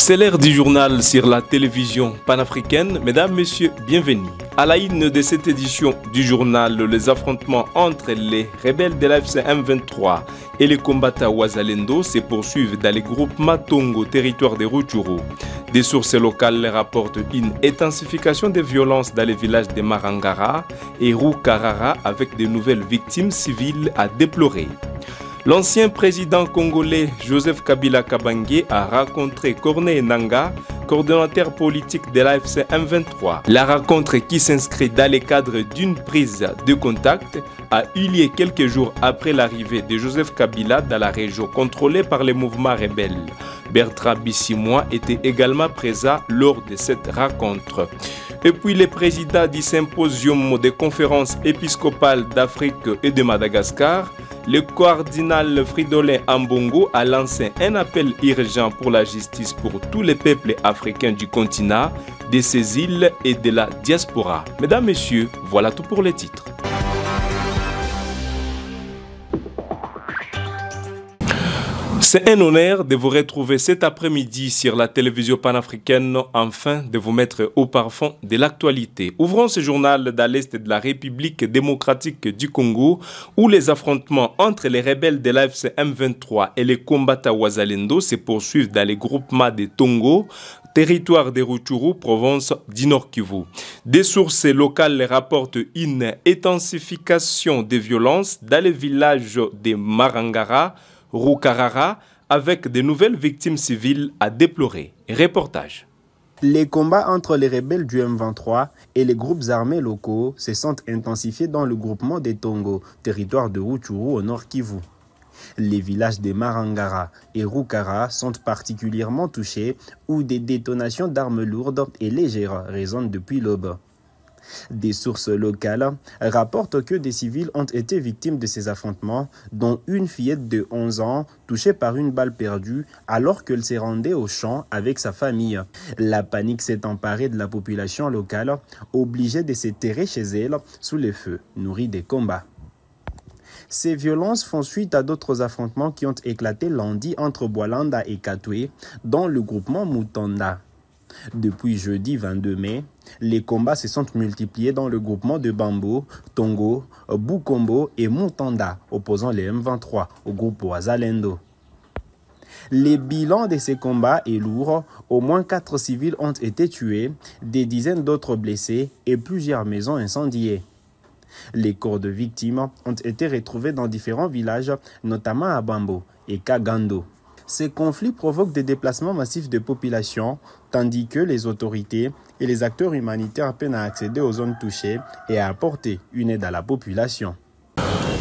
C'est l'heure du journal sur la télévision panafricaine. Mesdames, Messieurs, bienvenue. À la une de cette édition du journal, les affrontements entre les rebelles de l'AFC M23 et les combattants Wazalendo se poursuivent dans les groupements Tongo, territoire de Rutshuru. Des sources locales rapportent une intensification des violences dans les villages de Marangara et Rukarara avec de nouvelles victimes civiles à déplorer. L'ancien président congolais Joseph Kabila Kabange a rencontré Corneille Nangaa, coordonnateur politique de l'AFC M23. La rencontre, qui s'inscrit dans le cadre d'une prise de contact, a eu lieu quelques jours après l'arrivée de Joseph Kabila dans la région contrôlée par les mouvements rebelles. Bertrand Bisimwa était également présent lors de cette rencontre. Et puis le président du symposium des conférences épiscopales d'Afrique et de Madagascar, le cardinal Fridolin Ambongo, a lancé un appel urgent pour la justice pour tous les peuples africains du continent, de ces îles et de la diaspora. Mesdames, Messieurs, voilà tout pour les titres. C'est un honneur de vous retrouver cet après-midi sur la télévision panafricaine, afin de vous mettre au parfum de l'actualité. Ouvrons ce journal dans l'est de la République démocratique du Congo, où les affrontements entre les rebelles de l'AFC M23 et les combattants Wazalendo se poursuivent dans les groupements de Tongo, territoire de Rutshuru, province du Nord Kivu. Des sources locales rapportent une intensification des violences dans les villages de Marangara, Rukarara, avec de nouvelles victimes civiles à déplorer. Reportage. Les combats entre les rebelles du M23 et les groupes armés locaux se sont intensifiés dans le groupement des Tongo, territoire de Rutshuru au Nord Kivu. Les villages de Marangara et Rukara sont particulièrement touchés, où des détonations d'armes lourdes et légères résonnent depuis l'aube. Des sources locales rapportent que des civils ont été victimes de ces affrontements, dont une fillette de 11 ans touchée par une balle perdue alors qu'elle se rendait au champ avec sa famille. La panique s'est emparée de la population locale, obligée de se terrer chez elle sous les feux, nourris des combats. Ces violences font suite à d'autres affrontements qui ont éclaté lundi entre Bwalanda et Katwe, dans le groupement Mutanda. Depuis jeudi 22 mai, les combats se sont multipliés dans le groupement de Bambo, Tongo, Bukombo et Mutanda, opposant les M23 au groupe Wazalendo. Les bilans de ces combats est lourd. Au moins 4 civils ont été tués, des dizaines d'autres blessés et plusieurs maisons incendiées. Les corps de victimes ont été retrouvés dans différents villages, notamment à Bambo et Kagando. Ces conflits provoquent des déplacements massifs de population, tandis que les autorités et les acteurs humanitaires peinent à accéder aux zones touchées et à apporter une aide à la population.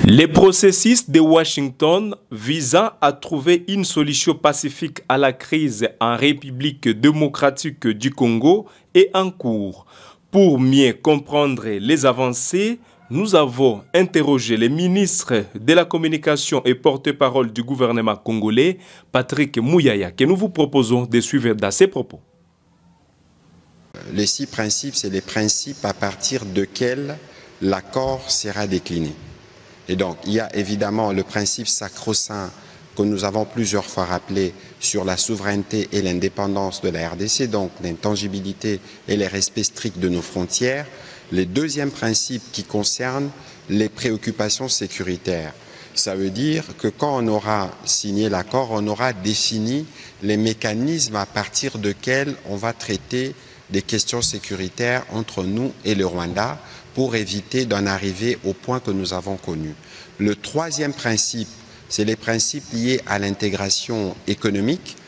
Les processus de Washington visant à trouver une solution pacifique à la crise en République démocratique du Congo est en cours. Pour mieux comprendre les avancées, nous avons interrogé le ministre de la Communication et porte-parole du gouvernement congolais, Patrick Muyaya, que nous vous proposons de suivre dans ses propos. Les 6 principes, c'est les principes à partir desquels l'accord sera décliné. Et donc, il y a évidemment le principe sacro-saint que nous avons plusieurs fois rappelé sur la souveraineté et l'indépendance de la RDC, donc l'intangibilité et le respect strict de nos frontières. Le deuxième principe qui concerne les préoccupations sécuritaires. Ça veut dire que quand on aura signé l'accord, on aura défini les mécanismes à partir desquels on va traiter des questions sécuritaires entre nous et le Rwanda pour éviter d'en arriver au point que nous avons connu. Le troisième principe, c'est les principes liés à l'intégration économique,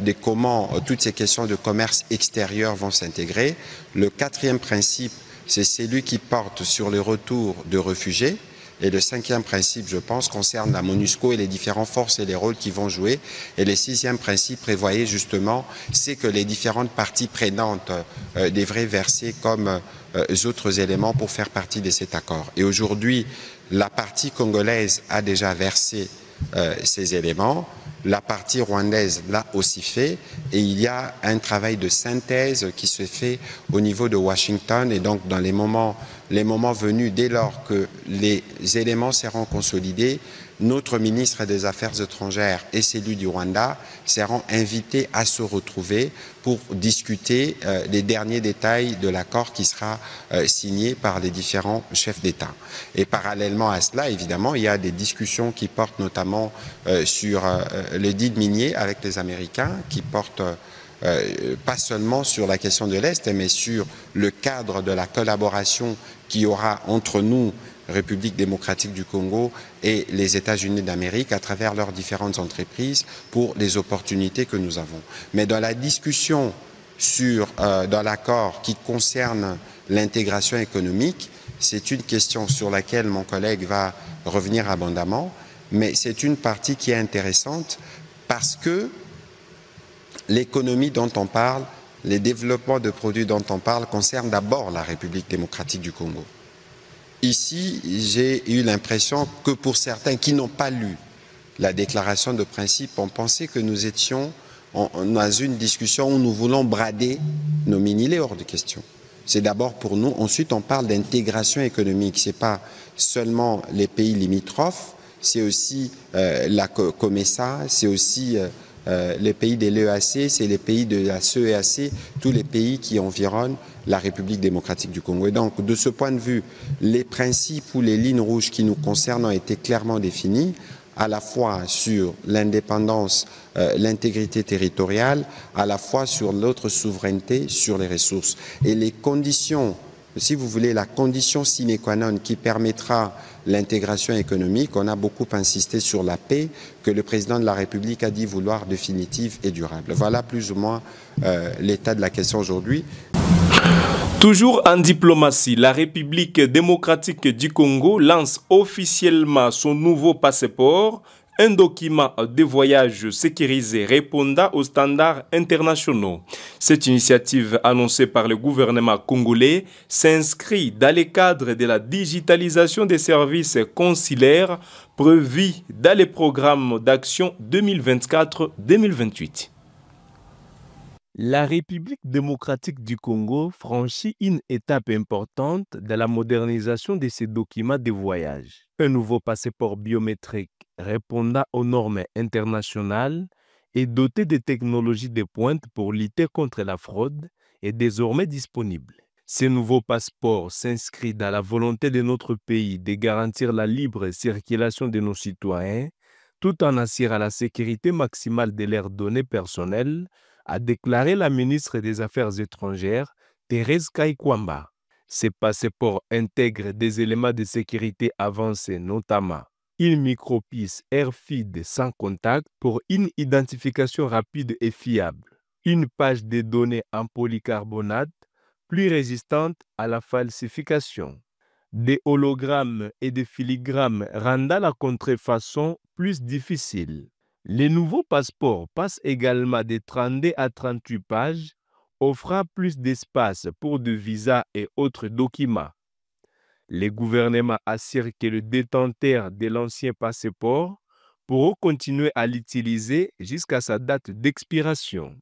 de comment toutes ces questions de commerce extérieur vont s'intégrer. Le quatrième principe, c'est celui qui porte sur le retour de réfugiés. Et le cinquième principe, je pense, concerne la MONUSCO et les différentes forces et les rôles qu'ils vont jouer. Et le sixième principe prévoyait justement, c'est que les différentes parties prenantes devraient verser comme autres éléments pour faire partie de cet accord. Et aujourd'hui, la partie congolaise a déjà versé ces éléments. La partie rwandaise l'a aussi fait et il y a un travail de synthèse qui se fait au niveau de Washington et donc dans les moments venus, dès lors que les éléments seront consolidés, notre ministre des Affaires étrangères et celui du Rwanda seront invités à se retrouver pour discuter des derniers détails de l'accord qui sera signé par les différents chefs d'État. Et parallèlement à cela, évidemment, il y a des discussions qui portent notamment sur le deal minier avec les Américains, qui portent pas seulement sur la question de l'Est, mais sur le cadre de la collaboration qu'il y aura entre nous, République démocratique du Congo et les États-Unis d'Amérique à travers leurs différentes entreprises pour les opportunités que nous avons. Mais dans la discussion dans l'accord qui concerne l'intégration économique, c'est une question sur laquelle mon collègue va revenir abondamment, mais c'est une partie qui est intéressante parce que l'économie dont on parle, les développements de produits dont on parle concernent d'abord la République démocratique du Congo. Ici, j'ai eu l'impression que pour certains qui n'ont pas lu la déclaration de principe, on pensait que nous étions dans une discussion où nous voulons brader nos mini-lés hors de question. C'est d'abord pour nous. Ensuite, on parle d'intégration économique. Ce n'est pas seulement les pays limitrophes, c'est aussi la COMESA, c'est aussi les pays de l'EAC, c'est les pays de la CEAC, tous les pays qui environnent la République démocratique du Congo. Et donc, de ce point de vue, les principes ou les lignes rouges qui nous concernent ont été clairement définis, à la fois sur l'indépendance, l'intégrité territoriale, à la fois sur notre souveraineté, sur les ressources. Et les conditions, si vous voulez, la condition sine qua non qui permettra l'intégration économique, on a beaucoup insisté sur la paix que le président de la République a dit vouloir définitive et durable. Voilà plus ou moins l'état de la question aujourd'hui. Toujours en diplomatie, la République démocratique du Congo lance officiellement son nouveau passeport, un document de voyage sécurisé répondant aux standards internationaux. Cette initiative annoncée par le gouvernement congolais s'inscrit dans le cadre de la digitalisation des services consulaires prévus dans les programmes d'action 2024-2028. La République démocratique du Congo franchit une étape importante dans la modernisation de ses documents de voyage. Un nouveau passeport biométrique répondant aux normes internationales et doté de technologies de pointe pour lutter contre la fraude est désormais disponible. Ce nouveau passeport s'inscrit dans la volonté de notre pays de garantir la libre circulation de nos citoyens tout en assurant la sécurité maximale de leurs données personnelles, a déclaré la ministre des Affaires étrangères, Thérèse Kaikwamba. Ces passeports intègrent des éléments de sécurité avancés, notamment une micropuce RFID sans contact pour une identification rapide et fiable, une page de données en polycarbonate plus résistante à la falsification, des hologrammes et des filigrammes rendant la contrefaçon plus difficile. Les nouveaux passeports passent également de 32 à 38 pages, offrant plus d'espace pour des visas et autres documents. Le gouvernement assure que le détenteur de l'ancien passeport pourra continuer à l'utiliser jusqu'à sa date d'expiration.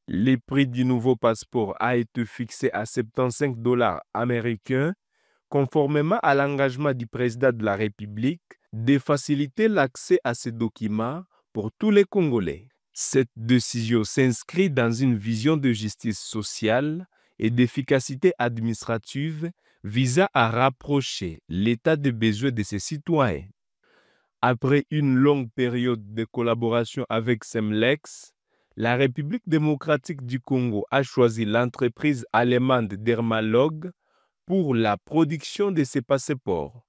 Le prix du nouveau passeport a été fixé à 75 $ américains, conformément à l'engagement du président de la République de faciliter l'accès à ces documents pour tous les Congolais. Cette décision s'inscrit dans une vision de justice sociale et d'efficacité administrative visant à rapprocher l'état de besoin de ses citoyens. Après une longue période de collaboration avec Semlex, la République démocratique du Congo a choisi l'entreprise allemande Dermalog pour la production de ces passeports.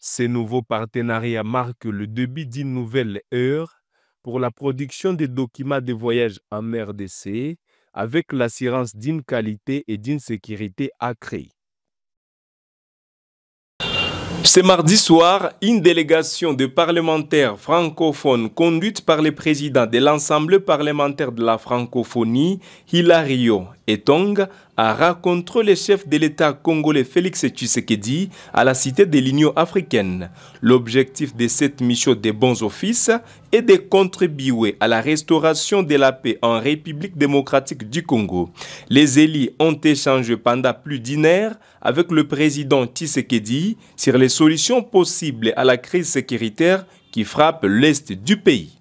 Ces nouveaux partenariats marquent le début d'une nouvelle ère pour la production des documents de voyage en RDC avec l'assurance d'une qualité et d'une sécurité accrue. Ce mardi soir, une délégation de parlementaires francophones conduite par le président de l'Assemblée parlementaire de la francophonie, Hilario Etong, a rencontré le chef de l'État congolais Félix Tshisekedi à la Cité de l'Union africaine. L'objectif de cette mission de bons offices et de contribuer à la restauration de la paix en République démocratique du Congo. Les élus ont échangé pendant plus d'une heure avec le président Tshisekedi sur les solutions possibles à la crise sécuritaire qui frappe l'est du pays.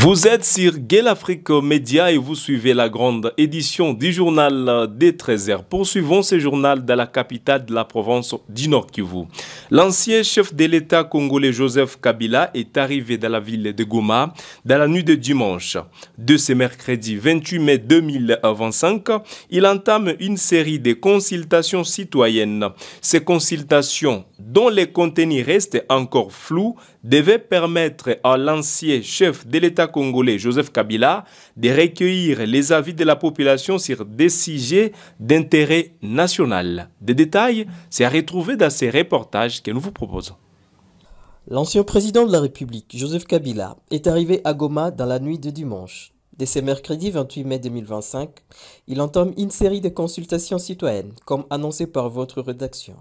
Vous êtes sur Gueule Afrique Média et vous suivez la grande édition du journal des 13h. Poursuivons ce journal dans la capitale de la province du Nord Kivu. L'ancien chef de l'État congolais Joseph Kabila est arrivé dans la ville de Goma dans la nuit de dimanche. De ce mercredi 28 mai 2025, il entame une série de consultations citoyennes. Ces consultations, dont les contenus restent encore flous, devaient permettre à l'ancien chef de l'État congolais Joseph Kabila de recueillir les avis de la population sur des sujets d'intérêt national. Des détails, c'est à retrouver dans ces reportages que nous vous proposons. L'ancien président de la République, Joseph Kabila, est arrivé à Goma dans la nuit de dimanche. Dès ce mercredi 28 mai 2025, il entame une série de consultations citoyennes, comme annoncé par votre rédaction.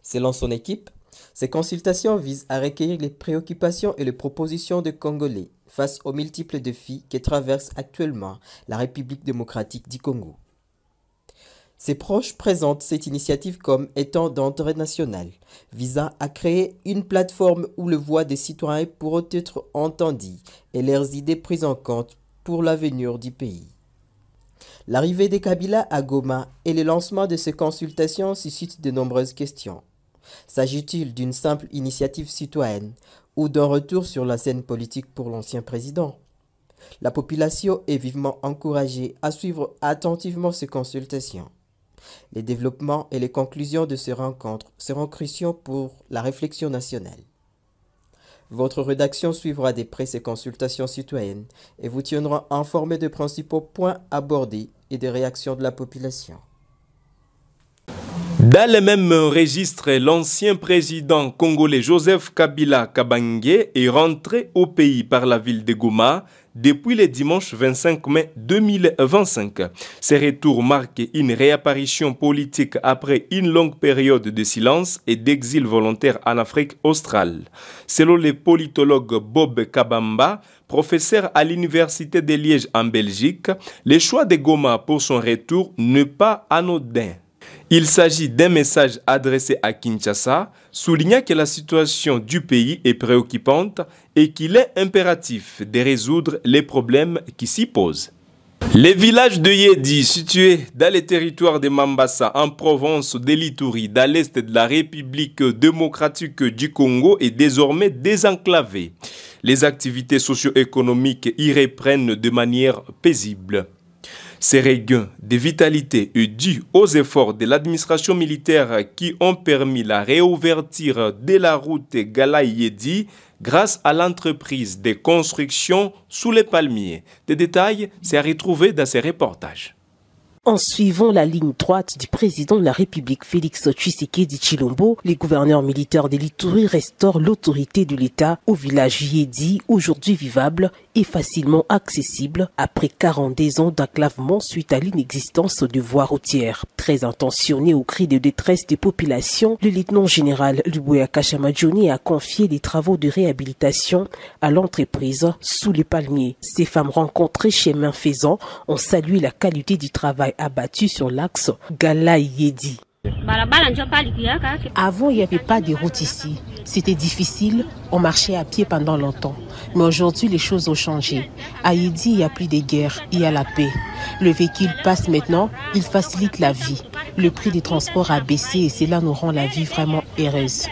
Selon son équipe, ces consultations visent à recueillir les préoccupations et les propositions des Congolais face aux multiples défis que traverse actuellement la République démocratique du Congo. Ses proches présentent cette initiative comme étant d'intérêt national, visant à créer une plateforme où les voix des citoyens pourront être entendues et leurs idées prises en compte pour l'avenir du pays. L'arrivée de Kabila à Goma et le lancement de ces consultations suscitent de nombreuses questions. S'agit-il d'une simple initiative citoyenne ou d'un retour sur la scène politique pour l'ancien président? La population est vivement encouragée à suivre attentivement ces consultations. Les développements et les conclusions de ces rencontres seront cruciaux pour la réflexion nationale. Votre rédaction suivra de près ces consultations citoyennes et vous tiendra informé des principaux points abordés et des réactions de la population. Dans le même registre, l'ancien président congolais Joseph Kabila Kabange est rentré au pays par la ville de Goma depuis le dimanche 25 mai 2025. Ce retour marque une réapparition politique après une longue période de silence et d'exil volontaire en Afrique australe. Selon le politologue Bob Kabamba, professeur à l'université de Liège en Belgique, le choix de Goma pour son retour n'est pas anodin. Il s'agit d'un message adressé à Kinshasa, soulignant que la situation du pays est préoccupante et qu'il est impératif de résoudre les problèmes qui s'y posent. Le village de Yedi, situé dans le territoire de Mambasa, en province de l'Ituri, dans l'est de la République démocratique du Congo, est désormais désenclavé. Les activités socio-économiques y reprennent de manière paisible. Ces regains de vitalité est dû aux efforts de l'administration militaire qui ont permis la réouverture de la route Gala-Yedi grâce à l'entreprise de construction sous les palmiers. Des détails, c'est à retrouver dans ces reportages. En suivant la ligne droite du président de la République Félix Tshisekedi Tshilombo, les gouverneurs militaires de l'Ituri restaurent l'autorité de l'État au village Yedi, aujourd'hui vivable et facilement accessible après 42 ans d'enclavement suite à l'inexistence de voies routières. Très intentionné au cri de détresse des populations, le lieutenant-général Luboya Kashamadjoni a confié les travaux de réhabilitation à l'entreprise sous les palmiers. Ces femmes rencontrées chemin faisant ont salué la qualité du travail abattu sur l'axe Gala-Yedi. Avant, il n'y avait pas de route ici. C'était difficile, on marchait à pied pendant longtemps. Mais aujourd'hui, les choses ont changé. À Yedi, il n'y a plus de guerre, il y a la paix. Le véhicule passe maintenant, il facilite la vie. Le prix des transports a baissé et cela nous rend la vie vraiment heureuse.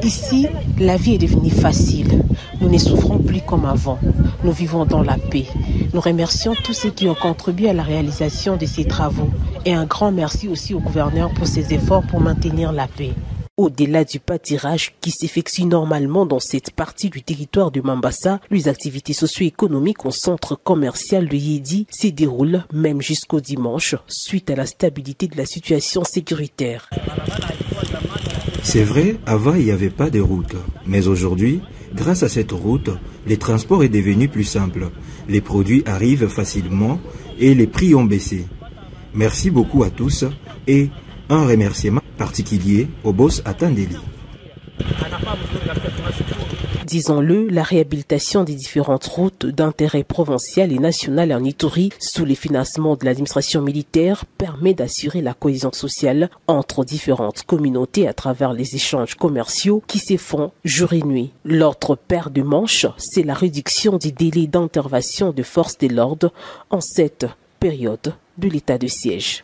Ici, la vie est devenue facile. Nous ne souffrons plus comme avant. Nous vivons dans la paix. Nous remercions tous ceux qui ont contribué à la réalisation de ces travaux. Et un grand merci aussi au gouverneur pour ses efforts pour maintenir la paix. Au-delà du pâturage qui s'effectue normalement dans cette partie du territoire de Mambasa, les activités socio-économiques au centre commercial de Yedi se déroulent même jusqu'au dimanche suite à la stabilité de la situation sécuritaire. C'est vrai, avant il n'y avait pas de route. Mais aujourd'hui, grâce à cette route, le transport est devenu plus simple. Les produits arrivent facilement et les prix ont baissé. Merci beaucoup à tous et un remerciement particulier au boss Atandeli. Disons-le, la réhabilitation des différentes routes d'intérêt provincial et national en Ituri sous les financements de l'administration militaire permet d'assurer la cohésion sociale entre différentes communautés à travers les échanges commerciaux qui se font jour et nuit. L'autre paire de manches, c'est la réduction du délai d'intervention de forces de l'ordre en cette période de l'état de siège.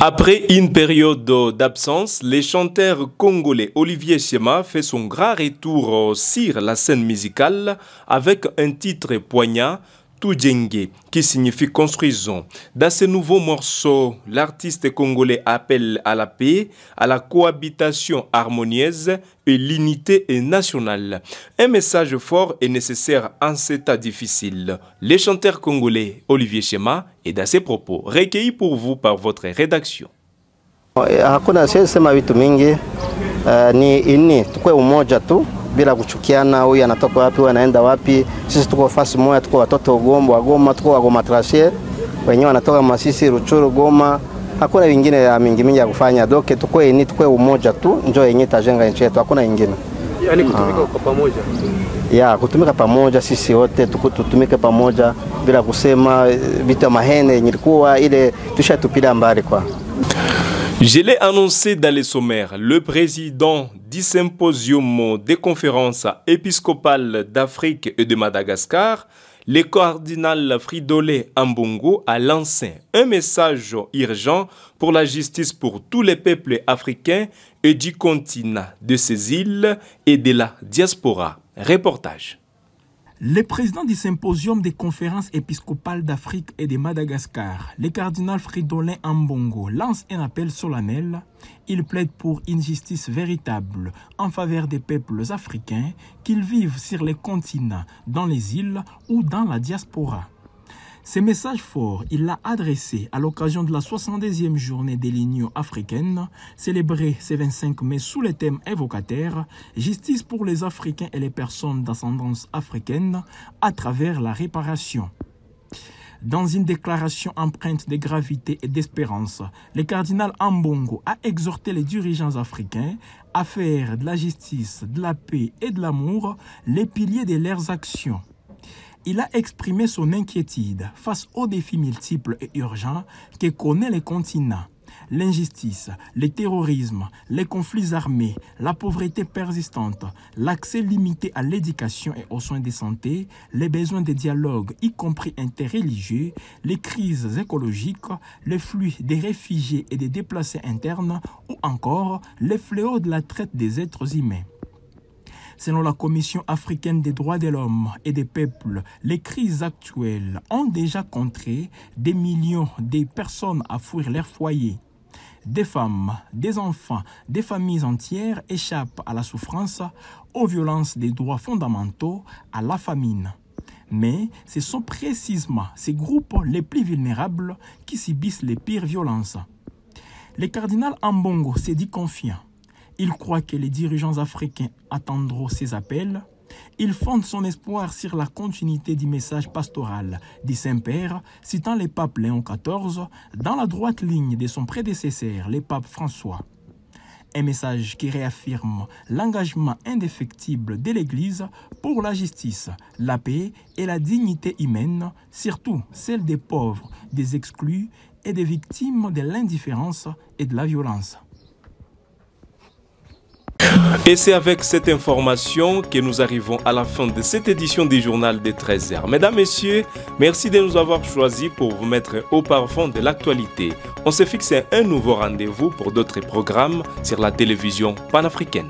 Après une période d'absence, le chanteur congolais Olivier Chema fait son grand retour sur la scène musicale avec un titre poignant, Tujenge, qui signifie construisons. Dans ce nouveau morceau, l'artiste congolais appelle à la paix, à la cohabitation harmonieuse et l'unité nationale. Un message fort et nécessaire en ces temps difficiles. Le chanteur congolais Olivier Chema est dans ses propos, recueillis pour vous par votre rédaction. Hakuna sema vitu mingi ni ini tukue umoja tu bila kuchukiana, huyu anatoka wapi, huyu anaenda wapi. Sisi tuko fasi moja, tuko watoto wa Goma, tuko wa Goma Trashe, wenyewe wanatoka Masisi, Ruchuru, Goma. Hakuna vingine ya mingi ya kufanya. Doke tukue ini, tukue umoja tu, njoo yenyewe tajenga nchi yetu, hakuna vingine. Yaani kutumika kwa pamoja. Ya, kutumika pamoja sisi wote tutumike pamoja bila kusema vitu mahene nilikuwa ile tushatupilia mbali kwa. Je l'ai annoncé dans les sommaires, le président du symposium des conférences épiscopales d'Afrique et de Madagascar, le cardinal Fridolin Ambongo, a lancé un message urgent pour la justice pour tous les peuples africains et du continent, de ces îles et de la diaspora. Reportage. Le président du symposium des conférences épiscopales d'Afrique et de Madagascar, le cardinal Fridolin Ambongo, lance un appel solennel. Il plaide pour une justice véritable en faveur des peuples africains, qu'ils vivent sur les continents, dans les îles ou dans la diaspora. Ce message fort, il l'a adressé à l'occasion de la 72e journée de l'Union africaine, célébrée ce 25 mai sous le thème évocateur « Justice pour les Africains et les personnes d'ascendance africaine à travers la réparation ». Dans une déclaration empreinte de gravité et d'espérance, le cardinal Ambongo a exhorté les dirigeants africains à faire de la justice, de la paix et de l'amour les piliers de leurs actions. Il a exprimé son inquiétude face aux défis multiples et urgents que connaît le continent. L'injustice, le terrorisme, les conflits armés, la pauvreté persistante, l'accès limité à l'éducation et aux soins de santé, les besoins de dialogue, y compris interreligieux, les crises écologiques, les flux des réfugiés et des déplacés internes ou encore les fléaux de la traite des êtres humains. Selon la Commission africaine des droits de l'homme et des peuples, les crises actuelles ont déjà contraint des millions de personnes à fuir leur foyer. Des femmes, des enfants, des familles entières échappent à la souffrance, aux violences des droits fondamentaux, à la famine. Mais ce sont précisément ces groupes les plus vulnérables qui subissent les pires violences. Le cardinal Ambongo s'est dit confiant. Il croit que les dirigeants africains attendront ses appels. Il fonde son espoir sur la continuité du message pastoral du Saint-Père, citant le pape Léon XIV dans la droite ligne de son prédécesseur, le pape François. Un message qui réaffirme l'engagement indéfectible de l'Église pour la justice, la paix et la dignité humaine, surtout celle des pauvres, des exclus et des victimes de l'indifférence et de la violence. Et c'est avec cette information que nous arrivons à la fin de cette édition du journal des 13h. Mesdames, Messieurs, merci de nous avoir choisis pour vous mettre au parfum de l'actualité. On se fixe un nouveau rendez-vous pour d'autres programmes sur la télévision panafricaine.